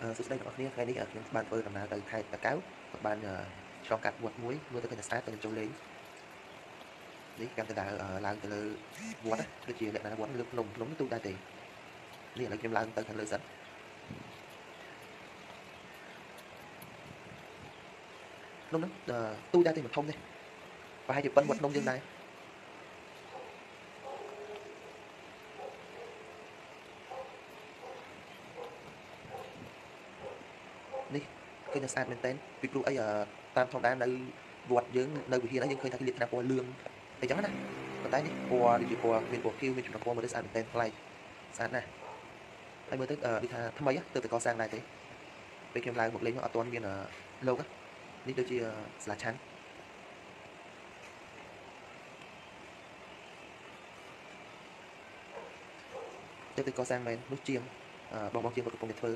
សួស្តីបងប្អូនថ្ងៃនេះខ្ញុំបានធ្វើដំណើរទៅខេត្តតាកែវបានឆ្លងកាត់វត្តមួយមើលទៅឃើញតែស្អាតទៅចូលលេងនេះកម្មទៅដើរឡើងទៅលើវត្តដូចជាលក្ខណៈវត្តលើភ្នំនេះទូដែរទេនេះឥឡូវខ្ញុំឡើងទៅខាងលើសិនភ្នំហ្នឹងទូដែរទេមិនធំទេប្រហែលជាប៉ុនវត្តភ្នំយើងដែរនេះឃើញតែស្អាតមែនតើពីព្រោះអីតាមធម្មតានៅវត្តយើងនៅវិហារហ្នឹងយើងឃើញថាគេលាបថ្នាំពណ៌លឿងអីចឹងណាប៉ុន្តែនេះពណ៌ដូចជាពណ៌មានពណ៌ខៀវមានចំណុចពណ៌មើលទៅស្អាតមែនតើប្លែកស្អាតណាស់ហើយមើលទៅដូចថាថ្មីទៅកសាងដែរទេពេលខ្ញុំឡើងមកលេងមកអត់ទាន់មានលោកនេះដូចជាស្លាឆាន់ទៅកសាងមែននោះជាងបងជាងគាត់កំពុងតែធ្វើ